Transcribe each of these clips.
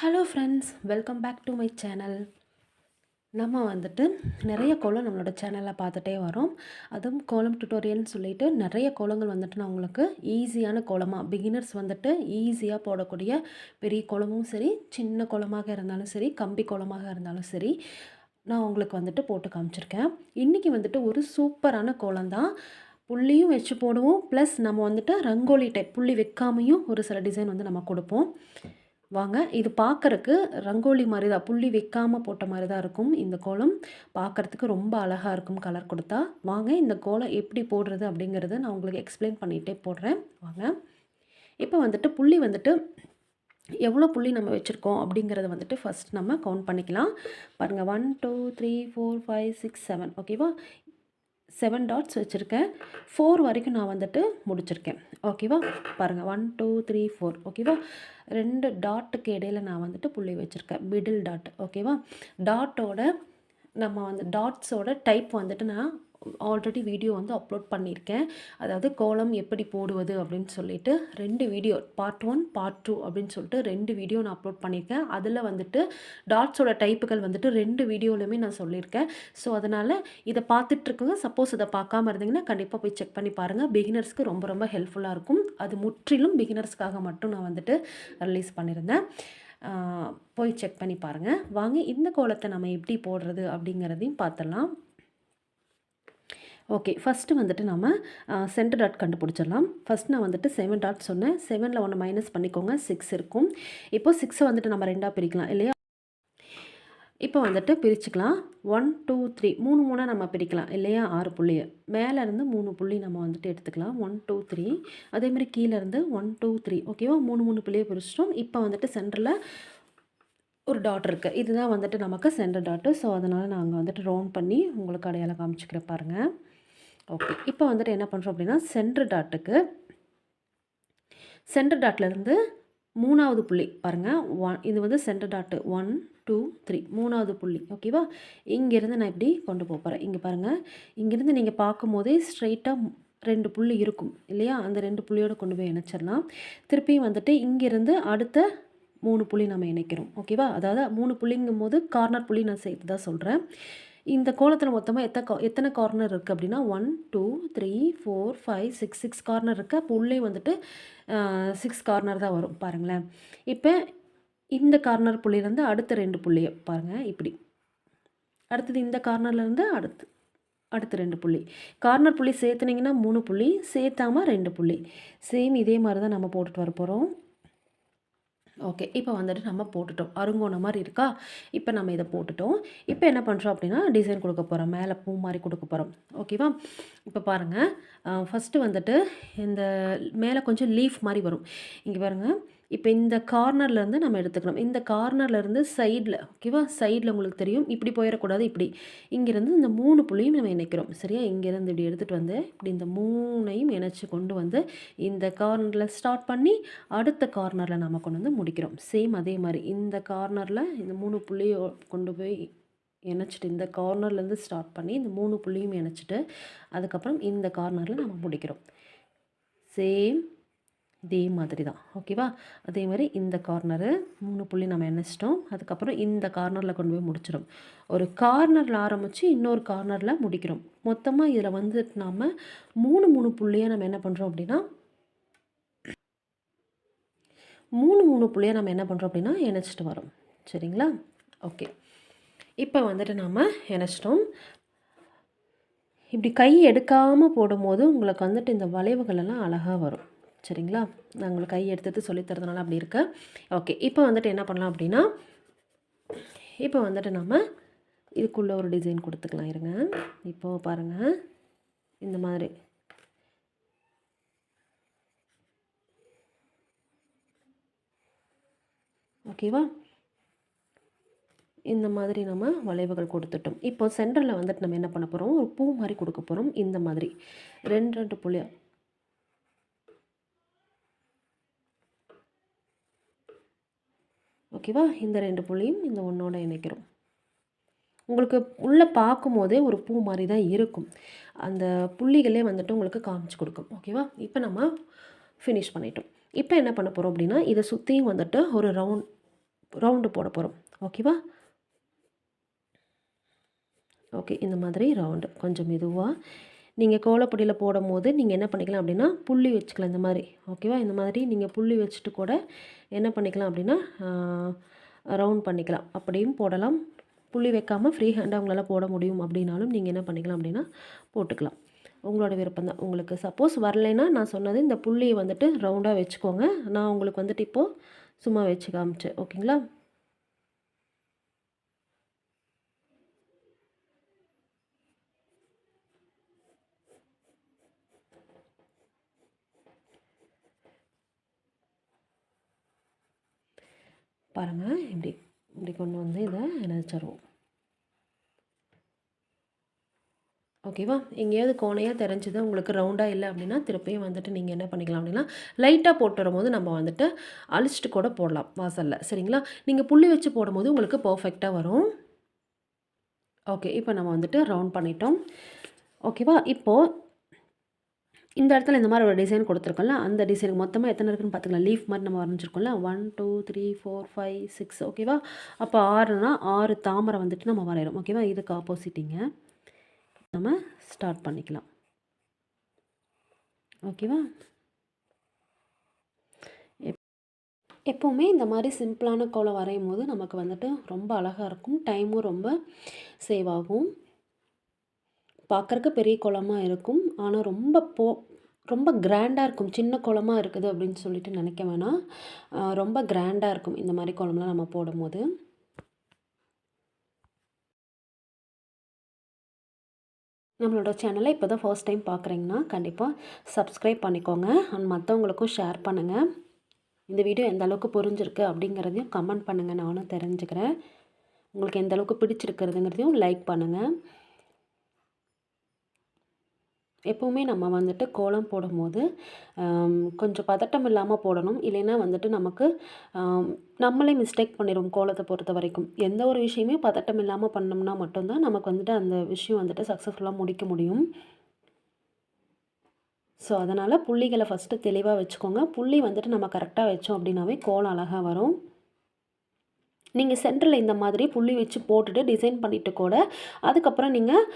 Hello friends, welcome back to my channel. நம்ம வந்துட்டு நிறைய கோலம் நம்மளோட சேனலில் பார்த்துட்டே வரோம். அதுவும் கோலம் டுட்டோரியல்னு சொல்லிட்டு நிறைய கோலங்கள் வந்துட்டு நான் உங்களுக்கு ஈஸியான கோலமாக பிகினர்ஸ் வந்துட்டு ஈஸியாக போடக்கூடிய பெரிய கோலமும் சரி, சின்ன கோலமாக இருந்தாலும் சரி, கம்பி கோலமாக இருந்தாலும் சரி, நான் உங்களுக்கு வந்துட்டு போட்டு காமிச்சிருக்கேன். இன்றைக்கி வந்துட்டு ஒரு சூப்பரான கோலம் தான். புள்ளியும் வச்சு போடுவோம், ப்ளஸ் நம்ம வந்துட்டு ரங்கோலி டைப் புள்ளி வைக்காமையும் ஒரு சில டிசைன் வந்து நம்ம கொடுப்போம். வாங்க, இது பார்க்கறக்கு ரங்கோலி மாதிரி தான், புள்ளி வைக்காமல் போட்ட மாதிரி தான் இருக்கும். இந்த கோலம் பார்க்குறதுக்கு ரொம்ப அழகாக இருக்கும் கலர் கொடுத்தா. வாங்க, இந்த கோலம் எப்படி போடுறது அப்படிங்கிறத நான் உங்களுக்கு எக்ஸ்பிளைன் பண்ணிகிட்டே போடுறேன். வாங்க, இப்போ வந்துட்டு புள்ளி வந்துட்டு எவ்வளோ புள்ளி நம்ம வச்சுருக்கோம் அப்படிங்கிறத வந்துட்டு ஃபஸ்ட் நம்ம கவுண்ட் பண்ணிக்கலாம். பாருங்கள், 1 2 3 4 5 6 7. ஓகேவா? 7 டாட்ஸ் வச்சுருக்கேன். 4 வரைக்கும் நான் வந்துட்டு முடிச்சிருக்கேன். ஓகேவா? பாருங்கள், 1 2 3 4. ஓகேவா? 2 டாட்டுக்கு இடையில் நான் வந்துட்டு புள்ளி வச்சுருக்கேன், மிடில் டாட். ஓகேவா? டாட்டோட நம்ம வந்து டாட்ஸோட டைப் வந்துட்டு நான் ஆல்ரெடி வீடியோ வந்து அப்லோட் பண்ணியிருக்கேன். அதாவது கோலம் எப்படி போடுவது அப்படின்னு சொல்லிட்டு 2 வீடியோ, பார்ட் 1 பார்ட் 2 அப்படின்னு சொல்லிட்டு 2 வீடியோ நான் அப்லோட் பண்ணியிருக்கேன். அதில் வந்துட்டு டாட்ஸோட டைப்புகள் வந்துட்டு 2 வீடியோலையுமே நான் சொல்லியிருக்கேன். ஸோ அதனால் இதை பார்த்துட்ருக்குங்க. சப்போஸ் இதை பார்க்காம இருந்தீங்கன்னா கண்டிப்பாக போய் செக் பண்ணி பாருங்கள். பிகினர்ஸ்க்கு ரொம்ப ரொம்ப ஹெல்ப்ஃபுல்லாக இருக்கும். அது முற்றிலும் பிகினர்ஸ்க்காக மட்டும் நான் வந்துட்டு ரிலீஸ் பண்ணியிருந்தேன். போய் செக் பண்ணி பாருங்கள். வாங்க, இந்த கோலத்தை நம்ம எப்படி போடுறது அப்படிங்கிறதையும் பார்த்துடலாம். ஓகே, ஃபஸ்ட்டு வந்துட்டு நம்ம சென்டர் டாட் கண்டுபிடிச்சிடலாம். ஃபஸ்ட் நான் வந்துட்டு 7 டாட் சொன்னேன். 7ல் 1 மைனஸ் பண்ணிக்கோங்க, 6 இருக்கும். இப்போது 6 வந்துட்டு நம்ம 2ஆக பிரிக்கலாம் இல்லையா? இப்போ வந்துட்டு பிரிச்சுக்கலாம். 1 2 3 3 3 நம்ம பிரிக்கலாம் இல்லையா? 6 புள்ளியை மேலேருந்து 3 புள்ளி நம்ம வந்துட்டு எடுத்துக்கலாம். 1 2 3. அதேமாதிரி கீழேருந்து 1 2 3. ஓகேவா? 3 3 புள்ளியை பிரிச்சிட்டோம். இப்போ வந்துட்டு சென்டரில் ஒரு டாட் இருக்குது. இதுதான் வந்துட்டு நமக்கு சென்டர் டாட்டு. ஸோ அதனால் நாங்கள் வந்துட்டு ரவுண்ட் பண்ணி உங்களுக்கு அடையாளம் காமிச்சிக்கிறேன் பாருங்கள். ஓகே, இப்போ வந்துட்டு என்ன பண்ணுறோம் அப்படின்னா, சென்டர் டாட்லேருந்து 3வது புள்ளி பாருங்கள். இது வந்து சென்டர் டாட்டு 1 2 3 3வது புள்ளி. ஓகேவா? இங்கேருந்து நான் இப்படி கொண்டு போகிறேன். இங்கே பாருங்கள், இங்கேருந்து நீங்கள் பார்க்கும்போதே ஸ்ட்ரைட்டாக 2 புள்ளி இருக்கும் இல்லையா? அந்த 2 புள்ளியோடு கொண்டு போய் இணைச்சிடலாம். திருப்பியும் வந்துட்டு இங்கேருந்து அடுத்த 3 புள்ளி நம்ம இணைக்கிறோம். ஓகேவா? அதாவது 3 புள்ளிங்கும் போது கார்னர் புள்ளி நான் சேர்த்து தான் சொல்கிறேன். இந்த கோலத்தில் மொத்தமாக எத்தனை கார்னர் இருக்குது அப்படின்னா 1 2 3 4 5 6 6 கார்னர் இருக்குது. அப்போ உள்ளே வந்துட்டு 6 கார்னர் தான் வரும் பாருங்களேன். இப்போ இந்த கார்னர் புள்ளியிலேருந்து அடுத்த 2 புள்ளியை பாருங்கள் இப்படி. அடுத்தது இந்த கார்னர்லேருந்து அடுத்து 2 புள்ளி. கார்னர் புள்ளி சேர்த்துனிங்கன்னா 3 புள்ளி, சேர்த்தாமல் 2 புள்ளி. சேம் இதே மாதிரி தான் நம்ம போட்டுட்டு வர போகிறோம். ஓகே, இப்போ வந்துட்டு நம்ம போட்டுட்டோம். அருங்கோணம் மாதிரி இருக்கா? இப்போ நம்ம இதை போட்டுட்டோம். இப்போ என்ன பண்ணுறோம் அப்படின்னா, டிசைன் கொடுக்க போகிறோம். மேலே பூ மாதிரி கொடுக்க போகிறோம். ஓகேவா? இப்போ பாருங்கள், ஃபஸ்ட்டு வந்துட்டு இந்த மேலே கொஞ்சம் லீஃப் மாதிரி வரும். இங்கே பாருங்கள், இப்போ இந்த கார்னர்லேருந்து நம்ம எடுத்துக்கணும். இந்த கார்னர்லேருந்து சைடில், ஓகேவா? சைடில் உங்களுக்கு தெரியும், இப்படி போயிடக்கூடாது. இப்படி இங்கேருந்து இந்த 3 புள்ளியும் நம்ம இணைக்கிறோம். சரியா? இங்கேருந்து இப்படி எடுத்துகிட்டு வந்து இப்படி இந்த 3ஐயும் இணைச்சி கொண்டு வந்து இந்த கார்னரில் ஸ்டார்ட் பண்ணி அடுத்த கார்னரில் நம்ம கொண்டு வந்து முடிக்கிறோம். சேம் அதே மாதிரி இந்த கார்னரில் இந்த 3 புள்ளியை கொண்டு போய் இணைச்சிட்டு, இந்த கார்னர்லேருந்து ஸ்டார்ட் பண்ணி இந்த 3 புள்ளியும் இணைச்சிட்டு அதுக்கப்புறம் இந்த கார்னரில் நம்ம முடிக்கிறோம். சேம் இதே மாதிரி தான். ஓகேவா? அதே மாதிரி இந்த கார்னரு 3 புள்ளி நம்ம இணைச்சிட்டோம். அதுக்கப்புறம் இந்த கார்னரில் கொண்டு போய் முடிச்சிடும். ஒரு கார்னரில் ஆரம்பித்து இன்னொரு கார்னரில் முடிக்கிறோம். மொத்தமாக இதில் வந்துட்டு நாம் 3 புள்ளியாக நம்ம என்ன பண்ணுறோம் அப்படின்னா 3 புள்ளியாக நம்ம என்ன பண்ணுறோம் அப்படின்னா இணைச்சிட்டு வரோம். சரிங்களா? ஓகே, இப்போ வந்துட்டு நாம் இணைச்சிட்டோம். இப்படி கை எடுக்காமல் போடும்போது உங்களுக்கு வந்துட்டு இந்த வளைவுகள் எல்லாம் அழகாக வரும். சரிங்களா? நான் உங்களுக்கு கை எடுத்துகிட்டு சொல்லித்தரதுனால அப்படி இருக்கு. ஓகே, இப்போ வந்துட்டு என்ன பண்ணலாம் அப்படின்னா, இப்போ வந்துட்டு நம்ம இதுக்குள்ளே ஒரு டிசைன் கொடுத்துக்கலாம். இருங்க, இப்போது பாருங்கள், இந்த மாதிரி ஓகேவா? இந்த மாதிரி நம்ம வளைவுகள் கொடுத்துட்டோம். இப்போ சென்டரில் வந்துட்டு நம்ம என்ன பண்ண போகிறோம், ஒரு பூ மாதிரி கொடுக்க போகிறோம். இந்த மாதிரி 2 புள்ளி. ஓகேவா? இந்த 2 புள்ளியும் இந்த ஒன்றோட இணைக்கிறோம். உங்களுக்கு உள்ளே பார்க்கும்போதே ஒரு பூ மாதிரி தான் இருக்கும். அந்த புள்ளிகளே வந்துட்டு உங்களுக்கு காமிச்சு கொடுக்கும். ஓகேவா? இப்போ நம்ம ஃபினிஷ் பண்ணிட்டோம். இப்போ என்ன பண்ண போகிறோம் அப்படின்னா, இதை சுற்றியும் வந்துட்டு ஒரு ரவுண்ட் ரவுண்டு போட போகிறோம். ஓகேவா? ஓகே, இந்த மாதிரி ரவுண்டு கொஞ்சம் மெதுவாக நீங்கள் கோலப்பொடியில் போடும்போது நீங்கள் என்ன பண்ணிக்கலாம் அப்படின்னா புள்ளி வச்சுக்கலாம் இந்த மாதிரி. ஓகேவா? இந்த மாதிரி நீங்கள் புள்ளி வச்சுட்டு கூட என்ன பண்ணிக்கலாம் அப்படின்னா ரவுண்ட் பண்ணிக்கலாம். அப்படியும் போடலாம். புள்ளி வைக்காமல் ஃப்ரீ ஹேண்டாக அவங்களால போட முடியும் அப்படின்னாலும் நீங்கள் என்ன பண்ணிக்கலாம் அப்படின்னா போட்டுக்கலாம். உங்களோட விருப்பம் தான். உங்களுக்கு சப்போஸ் வரலைன்னா நான் சொன்னது இந்த புள்ளியை வந்துட்டு ரவுண்டாக வச்சுக்கோங்க. நான் உங்களுக்கு வந்துட்டு இப்போது சும்மா வச்சு காமிச்சேன். ஓகேங்களா? பாருங்கள், இப்படி இப்படி கொண்டு வந்து இதை இணைச்சிருவோம். ஓகேவா? எங்கேயாவது கோணையாக தெரிஞ்சது உங்களுக்கு ரவுண்டாக இல்லை அப்படின்னா திருப்பியும் வந்துட்டு நீங்கள் என்ன பண்ணிக்கலாம் அப்படின்னா லைட்டாக போட்டு வரும்போது நம்ம வந்துட்டு அழிச்சிட்டு கூட போடலாம் வாசலில். சரிங்களா? நீங்கள் புள்ளி வச்சு போடும்போது உங்களுக்கு பர்ஃபெக்டாக வரும். ஓகே, இப்போ நம்ம வந்துட்டு ரவுண்ட் பண்ணிட்டோம். ஓகேவா? இப்போது இந்த இடத்துல இந்த மாதிரி ஒரு டிசைன் கொடுத்துருக்கோம்ல, அந்த டிசைனுக்கு மொத்தமாக எத்தனை இருக்குன்னு பார்த்துக்கலாம். லீஃப் மாதிரி நம்ம வரைஞ்சிருக்கோம்ல, 1 2 3 4 5 6. ஓகேவா? அப்போ 6னா 6 தாமரை வந்துட்டு நம்ம வரைகிறோம். ஓகேவா? இதுக்கு ஆப்போசிட்டிங்க நம்ம ஸ்டார்ட் பண்ணிக்கலாம். ஓகேவா? எப்போவுமே இந்த மாதிரி சிம்பிளான கோலம் வரையும் போது நமக்கு வந்துட்டு ரொம்ப அழகாக இருக்கும். டைமும் ரொம்ப சேவ் ஆகும். பார்க்குறக்கு பெரிய கோலமாக இருக்கும். ஆனால் ரொம்ப கிராண்டாக இருக்கும். சின்ன கோலமாக இருக்குது அப்படின்னு சொல்லிட்டு நினைக்க வேணாம். ரொம்ப கிராண்டாக இருக்கும் இந்த மாதிரி கோலம்லாம் நம்ம போடும்போது. நம்மளோட சேனலை இப்போ தான் ஃபர்ஸ்ட் டைம் பார்க்குறீங்கன்னா கண்டிப்பாக சப்ஸ்கிரைப் பண்ணிக்கோங்க. அண்ட் மற்றவங்களுக்கும் ஷேர் பண்ணுங்கள். இந்த வீடியோ எந்த அளவுக்கு புரிஞ்சிருக்கு அப்படிங்கிறதையும் கமெண்ட் பண்ணுங்கள். நானும் தெரிஞ்சுக்கிறேன். உங்களுக்கு எந்த அளவுக்கு பிடிச்சிருக்கிறதுங்கிறதையும் லைக் பண்ணுங்கள். எப்போவுமே நம்ம வந்துட்டு கோலம் போடும்போது கொஞ்சம் பதட்டம் இல்லாமல் போடணும். இல்லைன்னா வந்துட்டு நமக்கு நம்மளே மிஸ்டேக் பண்ணிடுவோம் கோலத்தை பொறுத்த வரைக்கும். எந்த ஒரு விஷயமே பதட்டம் இல்லாமல் பண்ணோம்னா மட்டும்தான் நமக்கு வந்துட்டு அந்த விஷயம் வந்துட்டு சக்ஸஸ்ஃபுல்லாக முடிக்க முடியும். ஸோ அதனால் புள்ளிகளை ஃபஸ்ட்டு தெளிவாக வச்சுக்கோங்க. புள்ளி வந்துட்டு நம்ம கரெக்டாக வச்சோம் அப்படின்னாவே கோலம் அழகாக வரும். நீங்கள் சென்டரில் இந்த மாதிரி புள்ளி வச்சு போட்டுட்டு டிசைன் பண்ணிவிட்டு கூட அதுக்கப்புறம் நீங்கள்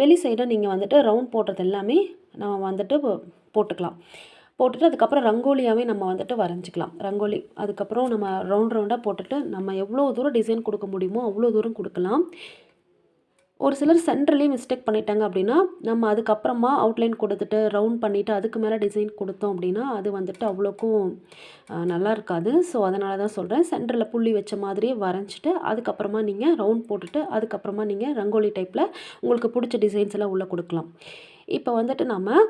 வெளி சைடாக நீங்கள் வந்துட்டு ரவுண்ட் போடுறது எல்லாமே நம்ம வந்துட்டு போட்டுக்கலாம். போட்டுட்டு அதுக்கப்புறம் ரங்கோலியாகவே நம்ம வந்துட்டு வரைஞ்சிக்கலாம். ரங்கோலி அதுக்கப்புறம் நம்ம ரவுண்டாக போட்டுட்டு நம்ம எவ்வளோ தூரம் டிசைன் கொடுக்க முடியுமோ அவ்வளோ தூரம் கொடுக்கலாம். ஒரு சிலர் சென்டர்லேயே மிஸ்டேக் பண்ணிட்டாங்க அப்படின்னா நம்ம அதுக்கப்புறமா அவுட்லைன் கொடுத்துட்டு ரவுண்ட் பண்ணிவிட்டு அதுக்கு மேலே டிசைன் கொடுத்தோம் அப்படின்னா அது வந்துட்டு அவ்வளோக்கும் நல்லா இருக்காது. ஸோ அதனால தான் சொல்கிறேன், சென்டரில் புள்ளி வச்ச மாதிரியே வரைஞ்சிட்டு அதுக்கப்புறமா நீங்கள் ரவுண்ட் போட்டுட்டு அதுக்கப்புறமா நீங்கள் ரங்கோலி டைப்பில் உங்களுக்கு பிடிச்ச டிசைன்ஸ் எல்லாம் உள்ளே கொடுக்கலாம். இப்போ வந்துட்டு நம்ம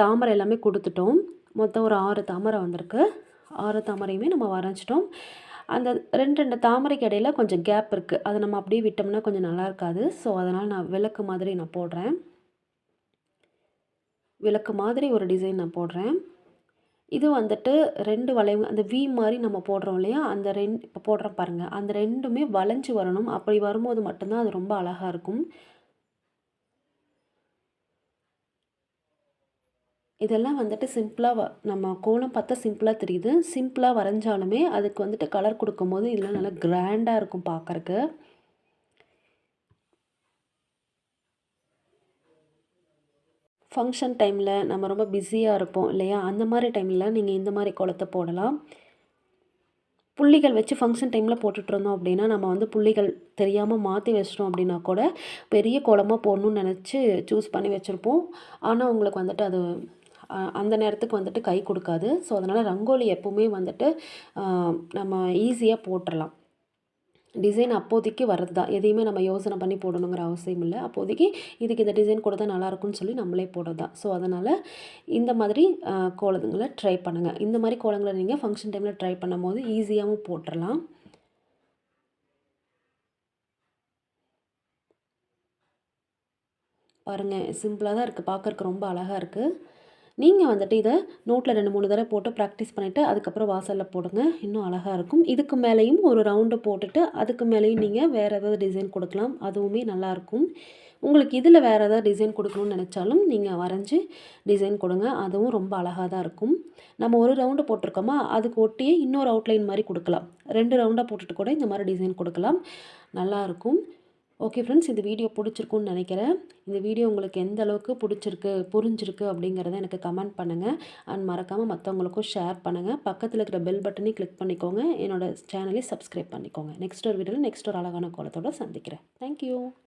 தாமரை எல்லாமே கொடுத்துட்டோம். மொத்தம் ஒரு 6 தாமரை வந்திருக்கு. 6 தாமரையுமே நம்ம வரைஞ்சிட்டோம். அந்த 2 தாமரைக்கு இடையில கொஞ்சம் கேப் இருக்குது. அதை நம்ம அப்படியே விட்டோம்னா கொஞ்சம் நல்லா இருக்காது. ஸோ அதனால் நான் விளக்கு மாதிரி நான் போடுறேன். விளக்கு மாதிரி ஒரு டிசைன் நான் போடுறேன். இது வந்துட்டு 2 வளைவு அந்த வி மாதிரி நம்ம போடுறோம் இல்லையா, அந்த இப்போ போடுறோம் பாருங்கள், அந்த 2மே வளைஞ்சு வரணும். அப்படி வரும்போது மட்டும்தான் அது ரொம்ப அழகாக இருக்கும். இதெல்லாம் வந்துட்டு சிம்பிளாக நம்ம கோலம் பார்த்தா சிம்பிளாக தெரியுது. சிம்பிளாக வரைஞ்சாலுமே அதுக்கு வந்துட்டு கலர் கொடுக்கும்போது இதெல்லாம் நல்லா கிராண்டாக இருக்கும் பார்க்குறக்கு. ஃபங்க்ஷன் டைமில் நம்ம ரொம்ப பிஸியாக இருப்போம் இல்லையா, அந்த மாதிரி டைமில் நீங்கள் இந்த மாதிரி கோலத்தை போடலாம். புள்ளிகள் வச்சு ஃபங்க்ஷன் டைமில் போட்டுட்ருந்தோம் அப்படின்னா நம்ம வந்து புள்ளிகள் தெரியாமல் மாற்றி வச்சிட்டோம் அப்படின்னா கூட பெரிய கோலமாக போடணும்னு நினச்சி சூஸ் பண்ணி வச்சுருப்போம். ஆனால் உங்களுக்கு வந்துட்டு அது அந்த நேரத்துக்கு வந்துட்டு கை கொடுக்காது. ஸோ அதனால் ரங்கோலி எப்போவுமே வந்துட்டு நம்ம ஈஸியாக போட்டுடலாம். டிசைன் அப்போதைக்கு வர்றது தான். எதையுமே நம்ம யோசனை பண்ணி போடணுங்கிற அவசியம் இல்லை. அப்போதைக்கு இதுக்கு இந்த டிசைன் கொடுத்தா நல்லாயிருக்கும்னு சொல்லி நம்மளே போடுறது தான். ஸோ அதனால் இந்த மாதிரி கோலங்களை ட்ரை பண்ணுங்கள். இந்த மாதிரி கோலங்களை நீங்கள் ஃபங்க்ஷன் டைமில் ட்ரை பண்ணும்போது ஈஸியாகவும் போட்டுடலாம். பாருங்கள், சிம்பிளாக தான் இருக்குது, பார்க்குறக்கு ரொம்ப அழகாக இருக்குது. நீங்கள் வந்துட்டு இதை நோட்டில் 2-3 தடவை போட்டு ப்ராக்டிஸ் பண்ணிவிட்டு அதுக்கப்புறம் வாசலில் போடுங்க. இன்னும் அழகாக இருக்கும். இதுக்கு மேலேயும் ஒரு ரவுண்டு போட்டுட்டு அதுக்கு மேலேயும் நீங்கள் வேறு ஏதாவது டிசைன் கொடுக்கலாம். அதுவுமே நல்லாயிருக்கும். உங்களுக்கு இதில் வேறு ஏதாவது டிசைன் கொடுக்கணும்னு நினச்சாலும் நீங்கள் வரைஞ்சி டிசைன் கொடுங்க. அதுவும் ரொம்ப அழகாக தான் இருக்கும். நம்ம ஒரு ரவுண்டு போட்டிருக்கோமா, அதுக்கு ஒட்டியே இன்னொரு அவுட்லைன் மாதிரி கொடுக்கலாம். 2 ரவுண்டாக போட்டுட்டு கூட இந்த மாதிரி டிசைன் கொடுக்கலாம். நல்லாயிருக்கும். ஓகே ஃப்ரெண்ட்ஸ், இந்த வீடியோ பிடிச்சிருக்குன்னு நினைக்கிறேன். இந்த வீடியோ உங்களுக்கு எந்த அளவுக்கு பிடிச்சிருக்கு, புரிஞ்சிருக்கு அப்படிங்கிறத எனக்கு கமெண்ட் பண்ணுங்கள். அண்ட் மறக்காமல் மற்றவங்களுக்கும் ஷேர் பண்ணுங்கள். பக்கத்தில் இருக்கிற பெல் பட்டனையும் கிளிக் பண்ணிக்கோங்க. என்னோட சேனலையும் சப்ஸ்கிரைப் பண்ணிக்கோங்க. நெக்ஸ்ட் ஒரு வீடியோவில் நெக்ஸ்ட் ஒரு அழகான கோலத்தோட சந்திக்கிறேன். தேங்க்யூ.